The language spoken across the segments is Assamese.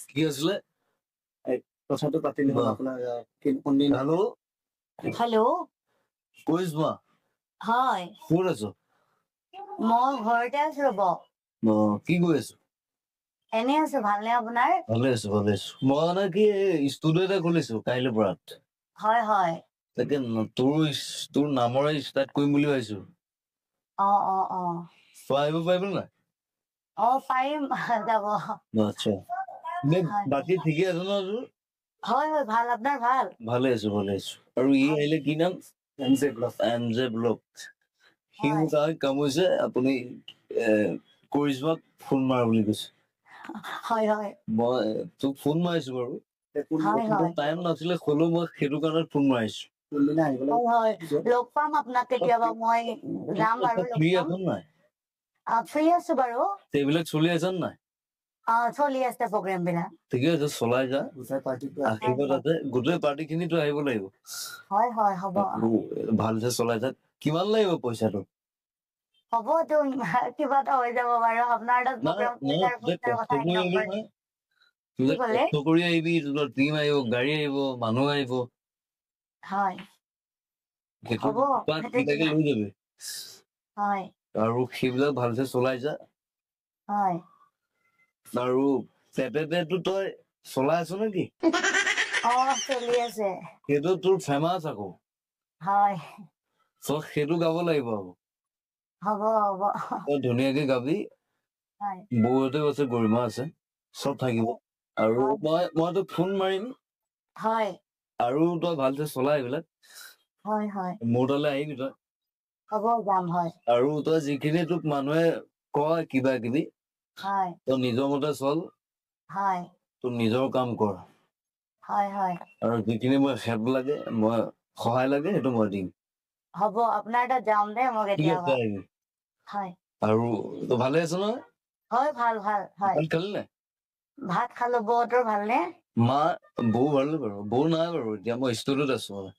কি আছিলে এই কথাটো পাতিলো বাহ। আপোনাৰ কোনদিন হেল্ল' হেল্ল' কৈছ মা হয় ক'ত আছো মই ঘৰতে আছো ৰ'ব কি কৰি আছো এনে আছো ভালনে আপোনাৰ ভালে আছো মই মানে কি ষ্টুডিঅ' এটা খুলিছো কাইলৈ পৰা হয় হয় তাকে তোৰ নামৰে ষ্টাৰ্ট কৰিম বুলি ভাবিছো অ অ অ তই আহিব পাৰিবি নাই অ পাৰিম যাব আচ্ছা নে হয় বাকী ঠিকে আছে ন তোৰ হয় হয় ভাল আপোনাৰ ভাল ভালে আছো আৰু ই আহিলে কি নাম এম জে ব্লগ সি হয় মোক কামুৰিছে আপুনি কৰিশ্মাক ফোন মাৰা বুলি কৈছে হয় হয় মই তোক ফোন মাৰিছো বাৰু হয় হয় টাইম নাছিলে হ'লেও মই সেইটো কাৰণে ফোন মাৰিছো কোনদিনা আহিবলৈ হয় হয় লগ পাম আপোনাক কেতিয়াবা মই যাম বাৰু লগ ফ্ৰী পাম আছ নাই ফ্ৰী আছো বাৰু এইবিলাক চলি আছে নাই চলি আছে প্ৰগ্ৰেম বিলাক ঠিকে আছে চলাই যা গোটেই পাৰ্টিটো আহিব তাতে গোটেই পাৰ্টি খিনিতো আহিব লাগিব হয় হয় হ'ব আৰু ভালছে চলাই যা কিমান লাগিব পইচাটো হ'ব তো কিবা এটা হৈ যাব বাৰু আপোনাৰ তাত প্ৰগ্ৰেম পইচাৰ কথা এক নম্বৰ কি ক'লে কষ্ট কৰি আহিবি টিম আহিব গাড়ী আহিব মানুহ আহিব হয় সেইটো হ'ব কেইটাকে লৈ যাবি হয় আৰু সেইবিলাক ভালছে চলাই যা হয় আৰু পেপেটো তই চলাই আছ নেকি চলি আছে সেইটো তোৰ ফেমাচ আকৌ হয় সেইটো গাব লাগিব আকৌ হ'ব হ'ব তই ধুনীয়াকে গাবি হয় বৌহঁতে আছে গৰিমা আছে চব থাকিব আৰু মই তোক ফোন মাৰিম হয় আৰু তই ভালছে চলাই এইবিলাক হয় হয় মোৰ তালৈ আহিবি তই হ'ব যাম হয় আৰু তই যিখিনি তোক মানুহে কয় কিবা কিবি হয় তই নিজৰ মতে চল হয় তোৰ নিজৰ কাম কৰ হয় হয় আৰু যিখিনি মই হেল্প লাগে মই সহায় লাগে সেইটো মই দিম হ'ব আপোনাৰ তাত যাম দে মই ঠিক আছে কেতিয়াবা আহিবি হয় আৰু তই ভালে আছ নহয় হয় ভাল ভাল হয় ভাত খালি নাই ভাত খালো বৌহঁতৰ ভালনে বৌ ভালে বাৰু বৌ নাই বাৰু এতিয়া মই ষ্টুডিঅত আছো মানে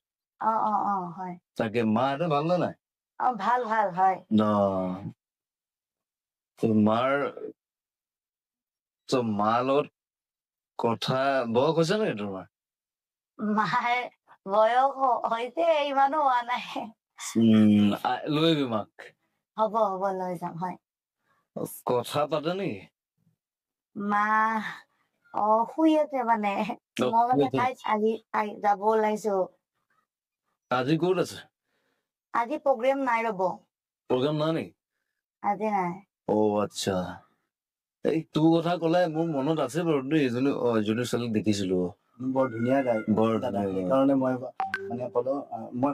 হয় তাকে মাহঁতে ভাল নে নাই ভাল ভাল হয় মাৰ লগত কথা বয়স হৈছে নেকি তোমাৰ মাৰ বয়স হৈছে ইমানো হোৱা নাই লৈ আহিবি মাক হ'ব হ'ব লৈ যাম হয় কথা পাতে নেকি মা শুই আছে মানে মই মানে তাইক আজি যাব ওলাইছো আজি ক'ত আছে আজি প্ৰগ্ৰেম নাই ৰ'ব প্ৰগ্ৰাম নাই নেকি আজি নাই আচ্ছা এই তোৰ কথা কলে মোৰ মনত আছে বাৰু দেই এজনী ছোৱালীক দেখিছিলো বৰ ধুনীয়া গায় বৰ দাদা ধুনীয়া গায়। সেইকাৰণে মই মানে কলো মই